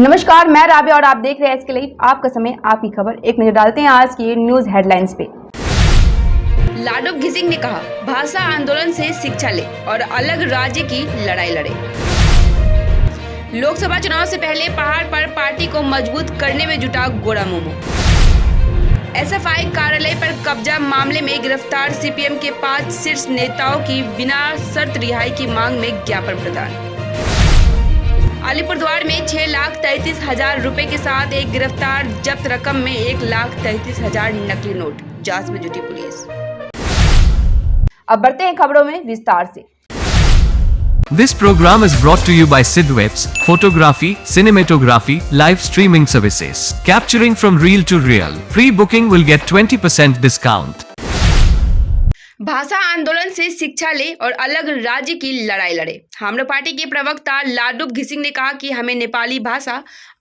नमस्कार, मैं राबिया और आप देख रहे हैं एसके लाइव। आपका समय, आपकी खबर। एक नजर डालते हैं आज की न्यूज हेडलाइंस पे। लाडो घिसिंग ने कहा, भाषा आंदोलन से शिक्षा ले और अलग राज्य की लड़ाई लड़े। लोकसभा चुनाव से पहले पहाड़ पर पार्टी को मजबूत करने में जुटा गोरा मोमो। एसएफआई कार्यालय पर कब्जा मामले में गिरफ्तार सीपीएम के 5 शीर्ष नेताओं की बिना शर्त रिहाई की मांग में ज्ञापन प्रदान। अलीपुरद्वार में 6,33,000 रुपए के साथ एक गिरफ्तार, जब्त रकम में 1,33,000 नकली नोट। जांच में जुटी पुलिस। अब बढ़ते हैं खबरों में विस्तार से। This program is brought to you by Sidwebs, photography, cinematography, live streaming services. Capturing from real to real. Pre-booking will get 20% discount. भाषा आंदोलन से शिक्षा ले और अलग राज्य की लड़ाई लड़े। हाम्रो पार्टी के प्रवक्ता लाडो घिसिंग ने कहा कि हमें नेपाली भाषा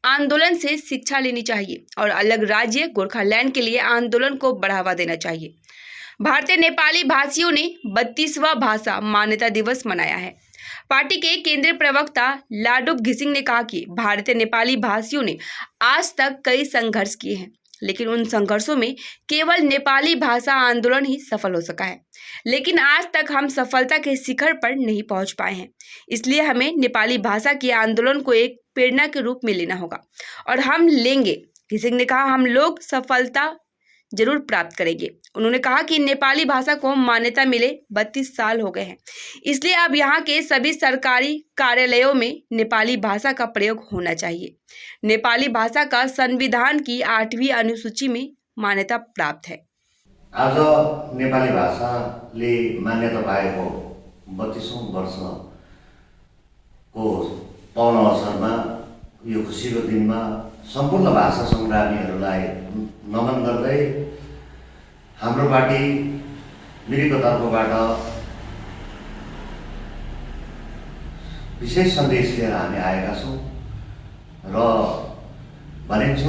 आंदोलन से शिक्षा लेनी चाहिए और अलग राज्य गोरखालैंड के लिए आंदोलन को बढ़ावा देना चाहिए। भारतीय नेपाली भाषियों ने 32वां भाषा मान्यता दिवस मनाया है। पार्टी के केंद्रीय प्रवक्ता लाडो घिसिंग ने कहा कि भारतीय नेपाली भाषियों ने आज तक कई संघर्ष किए हैं, लेकिन उन संघर्षों में केवल नेपाली भाषा आंदोलन ही सफल हो सका है। लेकिन आज तक हम सफलता के शिखर पर नहीं पहुंच पाए हैं। इसलिए हमें नेपाली भाषा के आंदोलन को एक प्रेरणा के रूप में लेना होगा और हम लेंगे। घिसिंग ने कहा, हम लोग सफलता जरूर प्राप्त करेंगे। उन्होंने कहा कि नेपाली भाषा को मान्यता मिले 32 साल हो गए हैं, इसलिए अब यहाँ के सभी सरकारी कार्यालयों में नेपाली भाषा का प्रयोग होना चाहिए। नेपाली भाषा का संविधान की 8वीं अनुसूची में मान्यता प्राप्त है। आज नेपाली भाषाले मान्यता पाएको 32औं वर्षको पाउन अवसरमा यो खुसीको दिनमा सम्पूर्ण भाषा संग्रामीहरूलाई नमन गर्दै हाम्रो पार्टी मिरिकको तर्फबाट विशेष सन्देश लिएर हामी आएका छौँ र भनिन्छ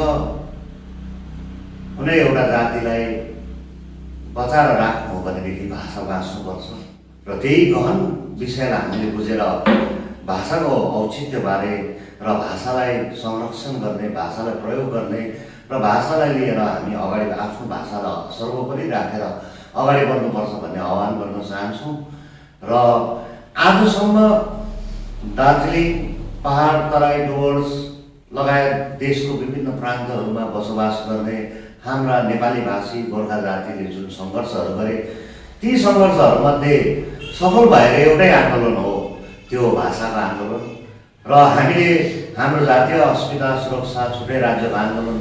कुनै एउटा जातिलाई बचाएर राख्नु हो भनेदेखि भाषा बाँच्नुपर्छ र त्यही गहन विषयलाई हामीले बुझेर भाषाको औचित्यबारे र भाषालाई संरक्षण गर्ने, भाषालाई प्रयोग गर्ने र भाषालाई लिएर हामी अगाडि आफ्नो भाषालाई सर्वोपरि राखेर अगाडि बढ्नुपर्छ भन्ने आह्वान गर्न चाहन्छौँ। र आजसम्म दार्जिलिङ, पहाड, तराई, डुवर्स लगायत देशको विभिन्न प्रान्तहरूमा बसोबास गर्ने हाम्रा नेपाली भाषी गोर्खा जातिले जुन सङ्घर्षहरू गरे, ती सङ्घर्षहरूमध्ये सफल भएर एउटै आन्दोलन हो, त्यो भाषाको आन्दोलन। र हामीले हाम्रो जातीय अस्मिता सुरक्षा छुट्टै राज्यको आन्दोलन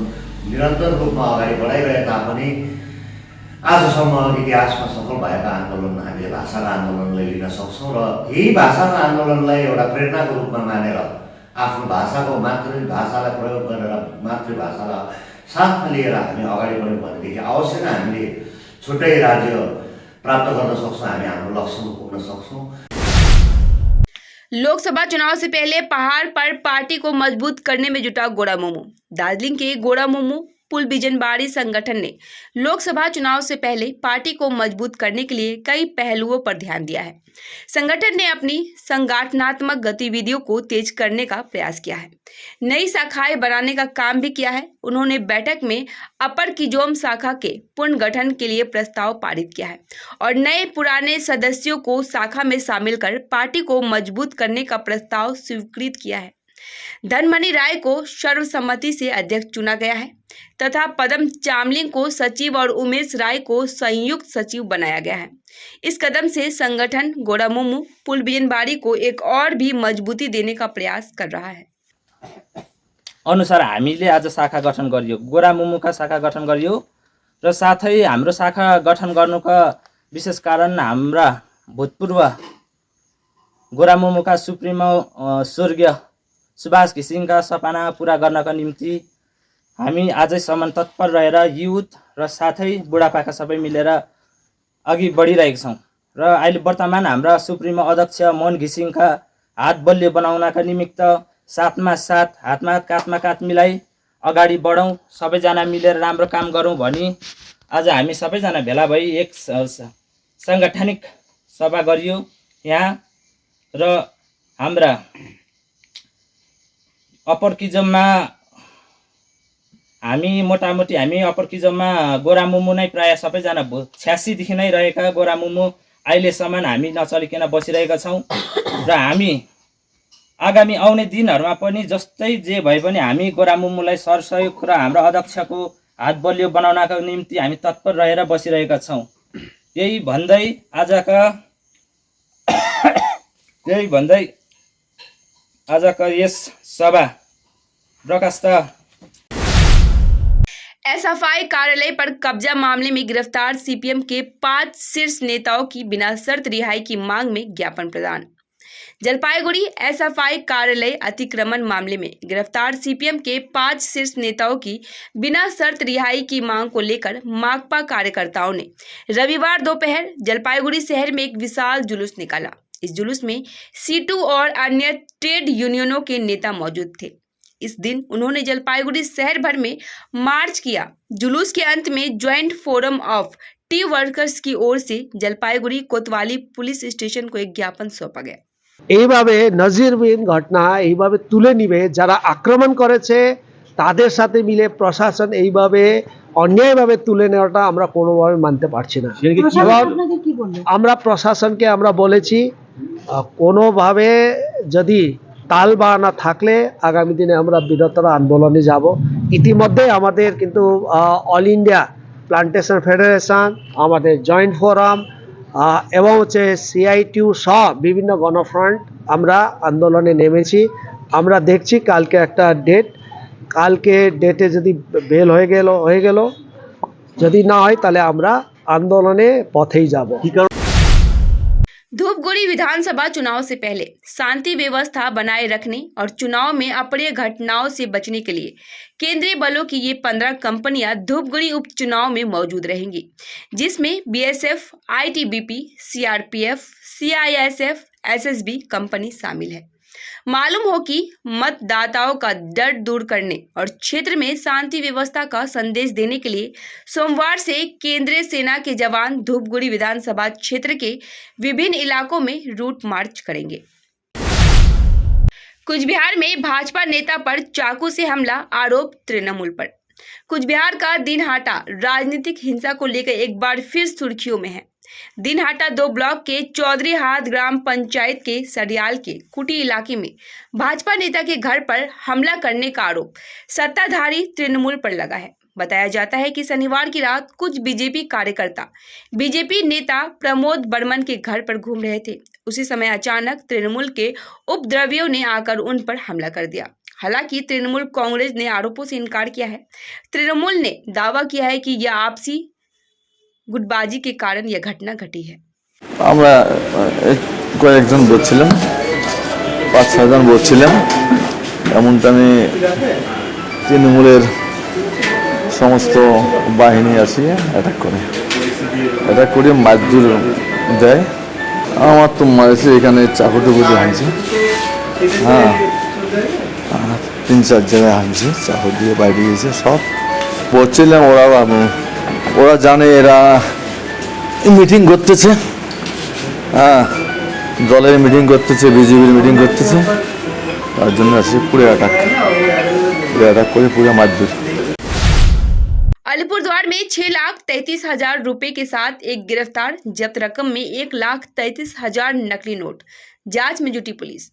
निरन्तर रूपमा अगाडि बढाइरहे तापनि आजसम्म इतिहासमा सफल भएका आन्दोलन हामीले भाषाको आन्दोलनलाई लिन सक्छौँ र यही भाषाको आन्दोलनलाई एउटा प्रेरणाको रूपमा मानेर आफ्नो भाषाको मातृभाषालाई प्रयोग गरेर मातृभाषालाई साथमा लिएर हामी अगाडि बढ्यौँ भनेदेखि अवश्य नै हामीले छुट्टै राज्य प्राप्त गर्न सक्छौँ, हामी हाम्रो लक्ष्यमा पुग्न सक्छौँ। लोकसभा चुनाव से पहले पहाड़ पर पार्टी को मजबूत करने में जुटा गोरा मोमो। दार्जिलिंग के गोरा मोमो पुल बिजनबाड़ी संगठन ने लोकसभा चुनाव से पहले पार्टी को मजबूत करने के लिए कई पहलुओं पर ध्यान दिया है। संगठन ने अपनी संगठनात्मक गतिविधियों को तेज करने का प्रयास किया है, नई शाखाएं बनाने का काम भी किया है। उन्होंने बैठक में अपर किजोम शाखा के पुनर्गठन के लिए प्रस्ताव पारित किया है और नए पुराने सदस्यों को शाखा में शामिल कर पार्टी को मजबूत करने का प्रस्ताव स्वीकृत किया है। धनमणि राय को सर्वसम्मति से अध्यक्ष चुना गया है तथा पदम चामलिंग को सचिव और उमेश राय को संयुक्त सचिव बनाया गया है। इस कदम से संगठन गोरा मोमो पुल बिजनबाड़ी को एक और भी मजबूती देने का प्रयास कर रहा है। अनुसार हामीले आज शाखा गठन गरियो, गोरा मोमोका शाखा गठन गरियो र साथै हाम्रो शाखा गठन गर्नुका विशेष कारण हाम्रा भूतपूर्व गोरा मोमोका सुप्रिमो स्वर्गीय सुभाष घिसिङका सपना पूरा गर्नका निम्ति हामी आजैसम्म तत्पर रहेर युथ र साथै बुढापाका सबै मिलेर अघि बढिरहेका छौँ र अहिले वर्तमान हाम्रा सुप्रिमो अध्यक्ष मोहन घिसिङका हात बलियो बनाउनका निमित्त साथमा साथ, हातमा हात, काँधमा काँध मिलाई अगाडि बढौँ, सबैजना मिलेर राम्रो काम गरौँ भनी आज हामी सबैजना भेला भई एक साङ्गठनिक सभा गरियो यहाँ र हाम्रा अपरकिजममा हामी मोटामोटी हामी अपरकिजममा गोरा मुमु नै प्रायः सबैजना 86 देखि नै रहेका गोरा मुमु अहिलेसम्म हामी नचलिकन बसिरहेका छौँ र हामी आगामी आउने दिनहरूमा पनि जस्तै जे भए पनि हामी गोरा मुमुलाई सरसहयोग र हाम्रो अध्यक्षको हात बलियो बनाउनका निम्ति हामी तत्पर रहेर बसिरहेका छौँ। यही भन्दै आजका यस सभा बर्खास्त एसएफआई कार्यालय पर कब्जा मामले में गिरफ्तार सीपीएम के 5 शीर्ष नेताओं की बिना शर्त रिहाई की मांग में ज्ञापन प्रदान। जलपाईगुड़ी एसएफआई कार्यालय अतिक्रमण मामले में गिरफ्तार सीपीएम के 5 शीर्ष नेताओं की बिना शर्त रिहाई की मांग को लेकर माकपा कार्यकर्ताओं ने रविवार दोपहर जलपाईगुड़ी शहर में एक विशाल जुलूस निकाला। इस जुलूस में सीटू और अन्य ट्रेड यूनियनों के नेता मौजूद थे। इस दिन उन्होंने जलपाईगुड़ी शहर भर में मार्च किया। जुलूस के अंत में joint forum of T workers की ओर से जलपाईगुड़ी कोतवाली पुलिस स्टेशन को एक ज्ञापन सौंपा गया। এইভাবে নজিরবিহীন ঘটনা এইভাবে তুলে নিবে যারা আক্রমণ করেছে তাদের সাথে মিলে প্রশাসন এইভাবে অন্যায়ভাবে তুলে নেওয়াটা আমরা কোনোভাবে মানতে পারছি না। আমরা প্রশাসনকে আমরা বলেছি কোনোভাবে যদি তাল বাহানা থাকলে আগামী দিনে আমরা বৃহত্তর আন্দোলনে যাব। ইতিমধ্যে আমাদের কিন্তু অল ইন্ডিয়া প্লান্টেশন ফেডারেশন, আমাদের জয়েন্ট ফোরাম এবং হচ্ছে সিআইটিউ সহ বিভিন্ন গণফ্রন্ট আমরা আন্দোলনে নেমেছি। আমরা দেখছি কালকে একটা ডেট, কালকে ডেটে যদি বেল হয়ে গেল যদি না হয় তাহলে আমরা আন্দোলনে পথেই যাব। धूपगुड़ी विधानसभा चुनाव से पहले शांति व्यवस्था बनाए रखने और चुनाव में अप्रिय घटनाओं से बचने के लिए केंद्रीय बलों की ये 15 कंपनियां धूपगुड़ी उपचुनाव में मौजूद रहेंगी, जिसमें BSF, ITBP, CRPF, CISF, SSB company शामिल है। मालूम हो कि मतदाताओं का डर दूर करने और क्षेत्र में शांति व्यवस्था का संदेश देने के लिए सोमवार से केंद्रीय सेना के जवान धूपगुड़ी विधानसभा क्षेत्र के विभिन्न इलाकों में रूट मार्च करेंगे। कुचबिहार में भाजपा नेता पर चाकू से हमला, आरोप तृणमूल पर। कुचबिहार का दिनहाटा राजनीतिक हिंसा को लेकर एक बार फिर सुर्खियों में है। दिनहाटा 2 ब्लॉक के चौधरी हाट ग्राम पंचायत के सडियाल के कुटी इलाके में भाजपा नेता के घर पर हमला करने का आरोप सत्ताधारी तृणमूल पर लगा है। बताया जाता है कि शनिवार की रात कुछ बीजेपी कार्यकर्ता बीजेपी नेता प्रमोद बर्मन के घर पर घूम रहे थे। उसी समय अचानक तृणमूल के उपद्रवियों ने आकर उन पर हमला कर दिया। हालांकि तृणमूल कांग्रेस ने आरोपों से इनकार किया है। तृणमूल ने दावा किया है कि यह आपसी गुटबाजी के कारण यह घटना घटी है। আমরা কয়েকজন বলছিলাম, 5-6 জন বলছিলাম, এমনটা আমি তৃণমূলের সমস্ত বাহিনী আসিয়ে অ্যাটাক করে মারধর দেয়। আমার তো মারেছে এখানে চাকুটুকু দিয়ে হানছে, হ্যাঁ 3-4 জায়গায় হানছে, চাকু দিয়ে বাইরে গিয়েছে সব। বলছিলাম ওরা জানে এরা মিটিং করতেছে, হ্যাঁ দলের মিটিং করতেছে, বিজেপির মিটিং করতেছে, তার জন্য আসে পুরো অ্যাটাক করে পুরো মারধর। अलीपुरद्वार में 6,33,000 रुपए के साथ एक गिरफ्तार, जब्त रकम में 1,33,000 नकली नोट। जांच में जुटी पुलिस।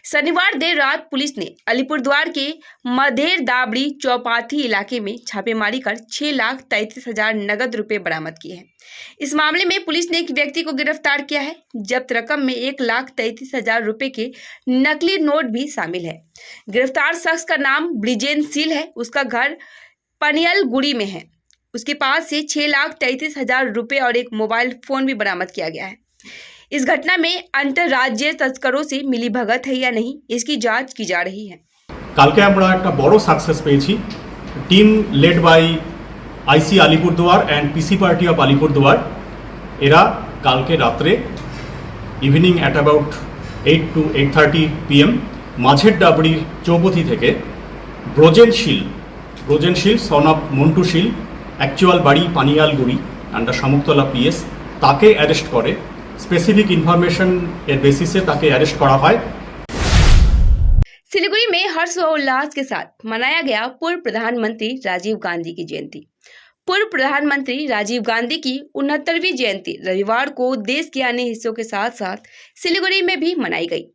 शनिवार देर रात पुलिस ने अलीपुरद्वार के मधेर दाबड़ी चौपाथी इलाके में छापेमारी कर 6,33,000 नगद रुपए बरामद किए हैं। इस मामले में पुलिस ने एक व्यक्ति को गिरफ्तार किया है। जब्त रकम में 1,33,000 रुपए के नकली नोट भी शामिल है। गिरफ्तार शख्स का नाम ब्रिजेंद्र है। उसका घर पनियल गुड़ी में है। उसके पास से 6,33,000 रुपए और एक मोबाइल फोन भी बरामद किया गया है। इस घटना में अंतर्राज्यीय तस्करों से मिली भगत है या नहीं, इसकी जांच की जा रही है। কালকে আমরা একটা বড় সাকসেস পেয়েছি। Team led by IC Alipurduar and PC party of Alipurduar, এরা কালকে রাত্রে evening at about 8 to 8:30 PM মাঝের ডাবড়ির চৌপথি থেকে Brojen Shil son of Montu Shil, actual বাড়ি পানিয়ালগুড়ি, আন্ডার শামুকতলা পিএস, তাকে অ্যারেস্ট করে। স্পেসিফিক ইনফরমেশন এর বেসিসে তাকে অ্যারেস্ট করা হয়। सिलीगुड़ी में हर्षोल्लास के साथ मनाया गया पूर्व प्रधानमंत्री राजीव गांधी की जयंती। पूर्व प्रधानमंत्री राजीव गांधी की 69वीं जयंती रविवार को देश के अन्य हिस्सों के साथ साथ सिलीगुड़ी में भी मनाई गई।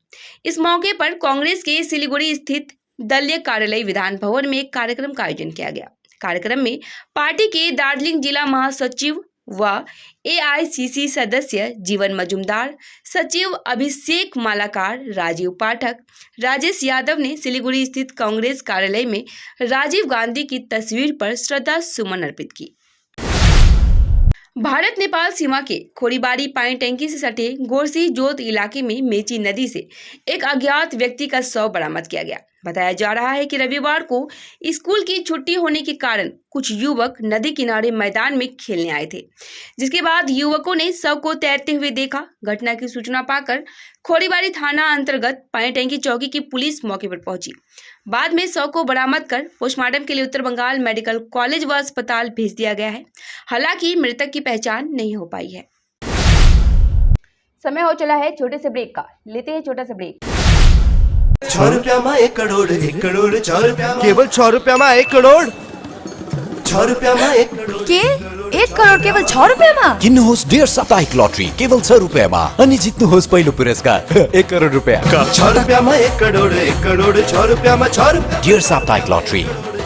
इस मौके पर कांग्रेस के सिलीगुड़ी स्थित दलीय कार्यालय विधान भवन में एक कार्यक्रम का आयोजन किया गया। कार्यक्रम में पार्टी के दार्जिलिंग जिला महासचिव व AICC सदस्य जीवन मजुमदार, सचिव अभिषेक मालाकार, राजीव पाठक, राजेश यादव ने सिलीगुड़ी स्थित कांग्रेस कार्यालय में राजीव गांधी की तस्वीर पर श्रद्धा सुमन अर्पित की। भारत नेपाल सीमा के खोरीबाड़ी पानी टैंकी से सटे गोरसी जोत इलाके में मेची नदी से एक अज्ञात व्यक्ति का शव बरामद किया गया। बताया जा रहा है कि रविवार को स्कूल की छुट्टी होने के कारण कुछ युवक नदी किनारे मैदान में खेलने आए थे, जिसके बाद युवकों ने शव को तैरते हुए देखा। घटना की सूचना पाकर खोरीबाड़ी थाना अंतर्गत पानी टैंकी चौकी की पुलिस मौके पर पहुंची। बाद में शव को बरामद कर पोस्टमार्टम के लिए उत्तर बंगाल मेडिकल कॉलेज व अस्पताल भेज दिया गया है। हालांकि मृतक की पहचान नहीं हो पाई है। समय हो चला है छोटे से ब्रेक का, लेते हैं छोटा सा ब्रेक। 6 रुपयामा 1 करोड 1 करोड 6 रुपयामा केवल 6 रुपयामा 1 करोड 6 रुपयामा 1 करोड के 1 करोड केवल 6 रुपयामा किन्नुहोस् डेढ साप्ताहिक लटरी केवल 6 रुपयामा अनि जित्नुहोस् पहिलो पुरस्कार 1 करोड रुपैयाँ। 6 रुपयामा 1 करोड 1 करोड 6 रुपयामा 6 रुपया। डेढ साप्ताहिक लटरी,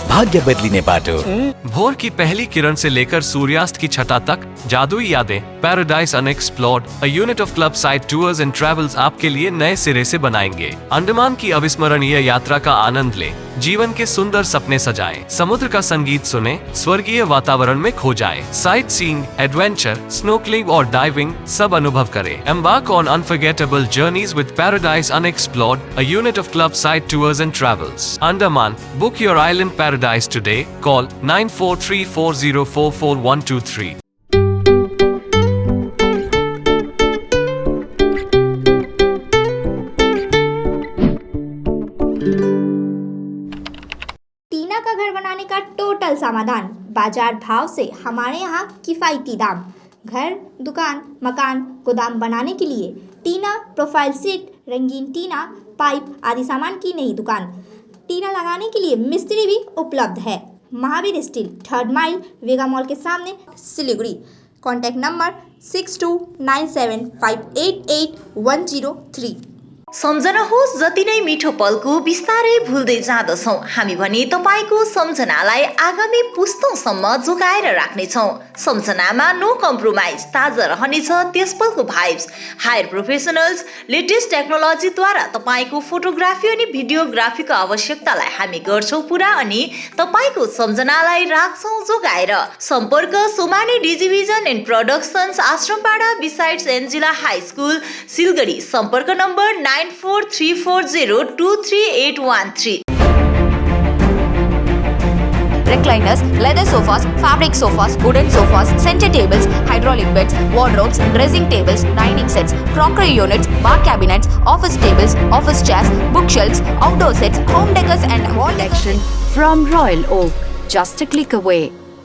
भाग्य बदलिने बाटो। भोर की पहली किरण से लेकर सूर्यास्त की छटा तक जादुई यादें, paradise unexplored, a unit of club side tours and travels आपके लिए नए सिरे से बनाएंगे। अंडमान की अविस्मरणीय यात्रा का आनंद लें, जीवन के सुंदर सपने सजाएं, समुद्र का संगीत सुने, स्वर्गीय वातावरण में खो जाएं, साइट सीइंग, एडवेंचर, स्नोकलिंग और डाइविंग सब अनुभव करें। Embark on unforgettable journeys with paradise unexplored, a unit of club side tours and travels. Andaman, book your island paradise today, call 9434044123। टीना का घर बनाने का टोटल समाधान, बाजार भाव से हमारे यहाँ किफायती दाम। घर, दुकान, मकान, गोदाम बनाने के लिए टीना प्रोफाइल सीट, रंगीन टीना, पाइप आदि सामान की नई दुकान। टीना लगाने के लिए मिस्त्री भी उपलब्ध है। महावीर स्टील, 3rd माइल, वेगा मॉल के सामने, सिलीगुड़ी। Contact number 6297588103। सम्झनुहोस् जति नै मिठो पलको बिस्तारै भुल्दै जाँदछौँ हामी भने तपाईँको सम्झनालाई आगामी पुस्तौँसम्म जोगाएर राख्नेछौँ। सम्झनामा नो कम्प्रोमाइज, ताजा रहनेछ त्यस पलको भाइब्स। हायर प्रोफेसनल्स, लेटेस्ट टेक्नोलोजीद्वारा तपाईँको फोटोग्राफी अनि भिडियोग्राफीको आवश्यकतालाई हामी गर्छौँ पुरा अनि तपाईँको सम्झनालाई राख्छौँ जोगाएर। सम्पर्क Somani Digivision and productions, Ashrampara besides Angela high school, Siliguri. सम्पर्क number 9434023813। Recliners, leather sofas, fabric sofas, wooden sofas, center tables, hydraulic beds, wardrobes, dressing tables, dining sets, crockery units, bar cabinets, office tables, office chairs, bookshelves, outdoor sets, home decors and wall collection from Royal Oak. Just a click away.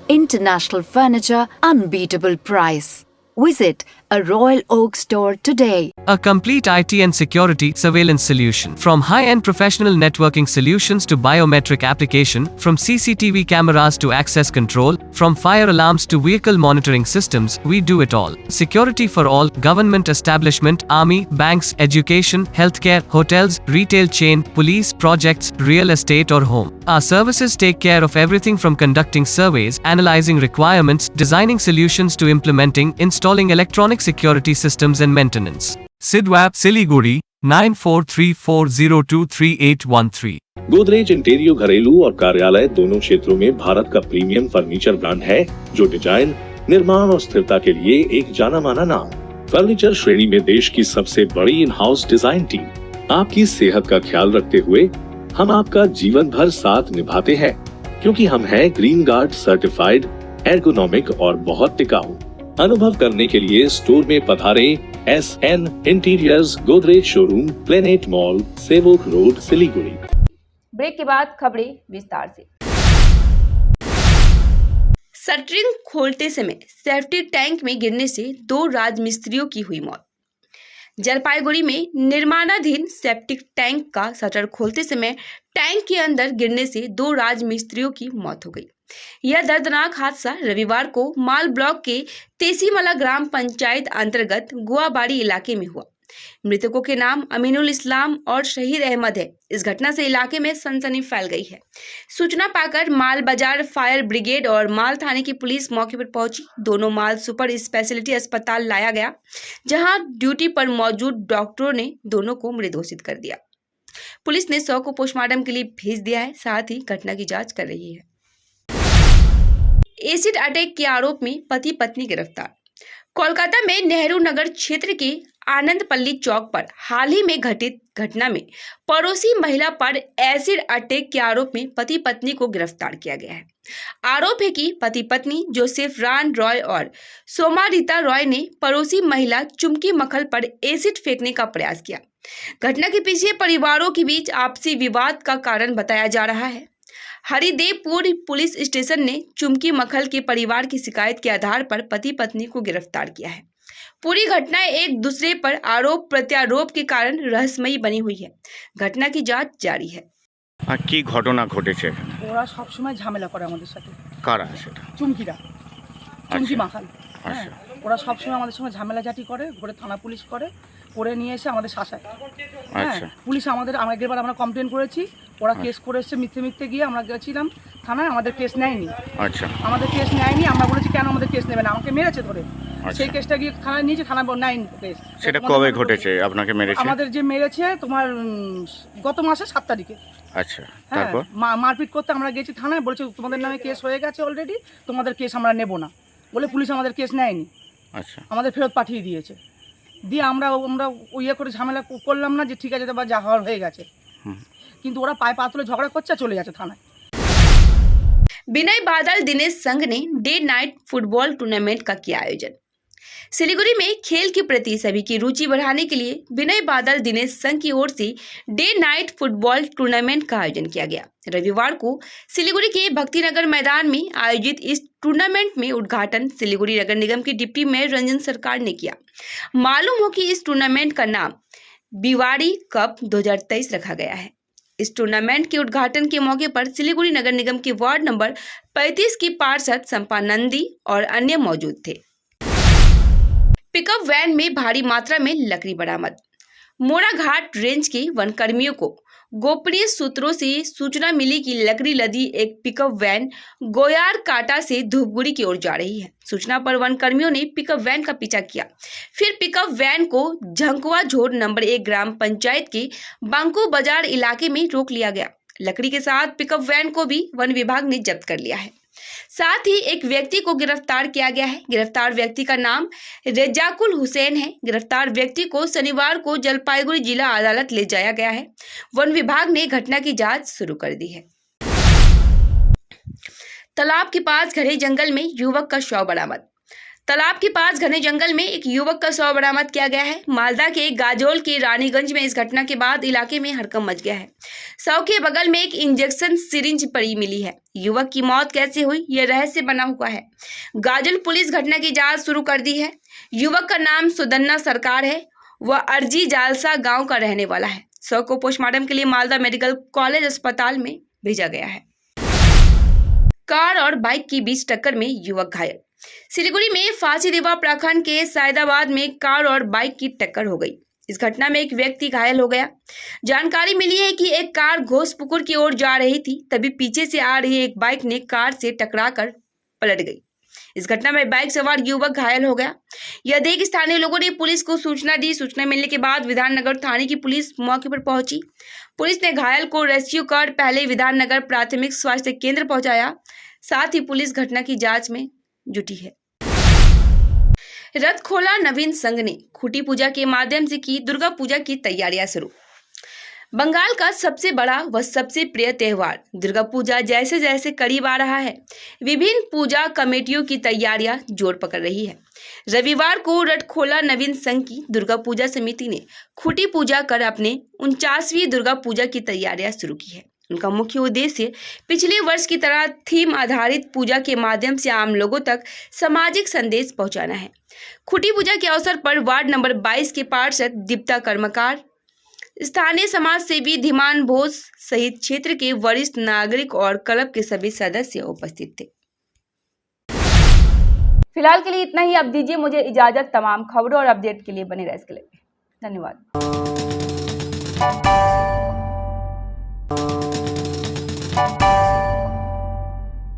International furniture, unbeatable price. Visit a Royal Oak store today. A complete IT and security surveillance solution. From high-end professional networking solutions to biometric application, from CCTV cameras to access control, from fire alarms to vehicle monitoring systems, we do it all. Security for all, government establishment, army, banks, education, healthcare, hotels, retail chain, police, projects, real estate or home. Our services take care of everything from conducting surveys, analyzing requirements, designing solutions to implementing, installing electronic security systems and maintenance. Sidwap, Siliguri, 9434023813। Godrej इंटीरियो घरेलू और कार्यालय दोनों क्षेत्रों में भारत का premium furniture brand है, जो design, निर्माण और स्थिरता के लिए एक जाना माना नाम। फर्नीचर श्रेणी में देश की सबसे बड़ी इन हाउस डिजाइन टीम। आपकी सेहत का ख्याल रखते हुए हम आपका जीवन भर साथ निभाते हैं, क्योंकि हम हैं ग्रीन गार्ड सर्टिफाइड, एर्गोनॉमिक और बहुत टिकाऊ। अनुभव करने के लिए स्टोर में पधारें। SN interiors, Godrej showroom, planet mall, सेवक रोड, सिलीगुड़ी। ब्रेक के बाद खबरें विस्तार से। शटरिंग खोलते समय सेफ्टी टैंक में गिरने से 2 राजमिस्त्रियों की हुई मौत। जलपाईगुड़ी में निर्माणाधीन सेप्टिक टैंक का शटर खोलते समय टैंक के अंदर गिरने से 2 राजमिस्त्रियों की मौत हो गई। यह दर्दनाक हादसा रविवार को माल ब्लॉक के तेसीमला ग्राम पंचायत अंतर्गत गुआबाड़ी इलाके में हुआ। मृतकों के नाम अमीनुल इस्लाम और शहीद अहमद है। इस घटना से इलाके में सनसनी फैल गई है। सूचना पाकर माल बाजार फायर ब्रिगेड और माल थाने की पुलिस मौके पर पहुंची। दोनों माल सुपर स्पेशलिटी अस्पताल लाया गया, जहां ड्यूटी पर मौजूद डॉक्टरों ने दोनों को मृत घोषित कर दिया। पुलिस ने शव को पोस्टमार्टम के लिए भेज दिया है, साथ ही घटना की जांच कर रही है। एसिड अटैक के आरोप में पति पत्नी गिरफ्तार। कोलकाता में नेहरू नगर क्षेत्र के आनंदपल्ली चौक पर हाल ही में घटित घटना में पड़ोसी महिला पर एसिड अटैक के आरोप में पति पत्नी को गिरफ्तार किया गया है। आरोप है कि पति पत्नी जोसेफ रान रॉय और सोमारिता रॉय ने पड़ोसी महिला चुमकी मखल पर एसिड फेंकने का प्रयास किया। घटना के पीछे परिवारों के बीच आपसी विवाद का कारण बताया जा रहा है। हरिदेवपुर पुलिस स्टेशन ने चुमकी मखल के परिवार की शिकायत के आधार पर पति पत्नी को गिरफ्तार किया है। पूरी घटना एक दूसरे पर आरोप प्रत्यारोप के कारण रहस्यमयी बनी हुई है। घटना की जांच जारी है। কি ঘটনা ঘটেছে? ওরা সব সময় ঝামেলা করে আমাদের সাথে। কারা সেটা? চুমকিরা, চুমকি মাখাল। আচ্ছা। ওরা সব সময় আমাদের সঙ্গে ঝামেলাঝাটি করে, ঘুরে থানা পুলিশ করে নিয়ে এসে আমাদের শাসায়। আচ্ছা। পুলিশ আমাদের আগেরবার আমরা কমপ্লেন করেছি, ওরা কেস করে এসে মিথ্যে গিয়ে আমরা গেছিলাম থানায়, আমাদের কেস নেয়নি। আচ্ছা। আমাদের কেস নেয়নি, আমরা বলেছি কেন আমাদের কেস নেবে না, আমাকে মেরেছে ধরে। সেই কেসটা গিয়ে থানায় নিয়েছে, থানা নেয়নি কেস। সেটা কবে ঘটেছে আপনাকে মেরেছে? আমাদের যে মেরেছে তোমার গত মাসে 7 তারিখে। আচ্ছা, তারপর মারপিট করতে আমরা গেছি থানায়, বলেছে তোমাদের নামে কেস হয়ে গেছে অলরেডি, তোমাদের কেস আমরা নেব না বলে পুলিশ আমাদের কেস নেয়নি। আচ্ছা। আমাদের ফেরত পাঠিয়ে দিয়েছে। দিয়ে আমরা ইয়ে করে ঝামেলা করলাম না যে ঠিক আছে বা যা হওয়ার হয়ে গেছে, কিন্তু ওরা পায়ে পা তুলে ঝগড়া করছে, চলে যাচ্ছে থানায়। विनय बादल दिनेश संघ ने डे नाइट फुटबॉल टूर्नामेंट का किया आयोजन। सिलीगुड़ी में खेल के प्रति सभी की रुचि बढ़ाने के लिए विनय बादल दिनेश संघ की ओर से डे नाइट फुटबॉल टूर्नामेंट का आयोजन किया गया। रविवार को सिलीगुड़ी के भक्तिनगर मैदान में आयोजित इस टूर्नामेंट में उद्घाटन सिलीगुड़ी नगर निगम के डिप्टी मेयर रंजन सरकार ने किया। मालूम हो कि इस टूर्नामेंट का नाम बिवाड़ी कप 2023 रखा गया है। इस टूर्नामेंट के उद्घाटन के मौके पर सिलीगुड़ी नगर निगम के वार्ड नंबर 35 की पार्षद संपानंदी और अन्य मौजूद थे। पिकअप वैन में भारी मात्रा में लकड़ी बरामद। मोराघाट रेंज के वनकर्मियों को गोपनीय सूत्रों से सूचना मिली कि लकड़ी लदी एक पिकअप वैन गोयार काटा से धूपगुड़ी की ओर जा रही है। सूचना पर वनकर्मियों ने पिकअप वैन का पीछा किया। फिर पिकअप वैन को झंकुआ झोर नंबर 1 ग्राम पंचायत के बांको बाजार इलाके में रोक लिया गया। लकड़ी के साथ पिकअप वैन को भी वन विभाग ने जब्त कर लिया है। साथ ही एक व्यक्ति को गिरफ्तार किया गया है। गिरफ्तार व्यक्ति का नाम रेजाकुल हुसैन है। गिरफ्तार व्यक्ति को शनिवार को जलपाईगुड़ी जिला अदालत ले जाया गया है। वन विभाग ने घटना की जांच शुरू कर दी है। तालाब के पास घने जंगल में युवक का शव बरामद। तालाब के पास घने जंगल में एक युवक का शव बरामद किया गया है। मालदा के गाजोल के रानीगंज में इस घटना के बाद इलाके में हड़कंप मच गया है। शव के बगल में एक इंजेक्शन सिरिंज पड़ी मिली है। युवक की मौत कैसे हुई, यह रहस्य बना हुआ है। गाजोल पुलिस घटना की जांच शुरू कर दी है। युवक का नाम सुदन्ना सरकार है। वह अर्जी जालसा गांव का रहने वाला है। शव को पोस्टमार्टम के लिए मालदा मेडिकल कॉलेज अस्पताल में भेजा गया है। कार और बाइक के बीच टक्कर में युवक घायल। सिलीगुड़ी में फांसीदेवा प्रखंड के सैदाबाद में कार और बाइक की टक्कर हो गई। इस घटना में एक व्यक्ति घायल हो गया। जानकारी मिली है कि एक कार घोसपुकुर की ओर जा रही थी, तभी पीछे से आ रही एक बाइक ने कार से टकराकर पलट गई। इस घटना में बाइक सवार युवक घायल हो गया। यह देख स्थानीय लोगों ने पुलिस को सूचना दी। सूचना मिलने के बाद विधाननगर थाने की पुलिस मौके पर पहुंची। पुलिस ने घायल को रेस्क्यू कर पहले विधाननगर प्राथमिक स्वास्थ्य केंद्र पहुंचाया। साथ ही पुलिस घटना की जांच में जुटी है। रथ खोला नवीन संघ ने खूंटी पूजा के माध्यम से की दुर्गा पूजा की तैयारियां शुरू। बंगाल का सबसे बड़ा व सबसे प्रिय त्योहार दुर्गा पूजा जैसे जैसे करीब आ रहा है, विभिन्न पूजा कमेटियों की तैयारियां जोर पकड़ रही है। रविवार को रटखोला नवीन संघ की दुर्गा पूजा समिति ने खूंटी पूजा कर अपने 49वीं दुर्गा पूजा की तैयारियां शुरू की है। उनका मुख्य उद्देश्य पिछले वर्ष की तरह थीम आधारित पूजा के माध्यम से आम लोगों तक सामाजिक संदेश पहुंचाना है। खुटी पूजा के अवसर पर वार्ड नंबर 22 के पार्षद दीप्ता कर्मकार, स्थानीय समाज सेवी धीमान भोज सहित क्षेत्र के वरिष्ठ नागरिक और क्लब के सभी सदस्य उपस्थित थे। फिलहाल के लिए इतना ही। अब दीजिए मुझे इजाजत। तमाम खबरों और अपडेट के लिए बने रहे इसके लिए धन्यवाद।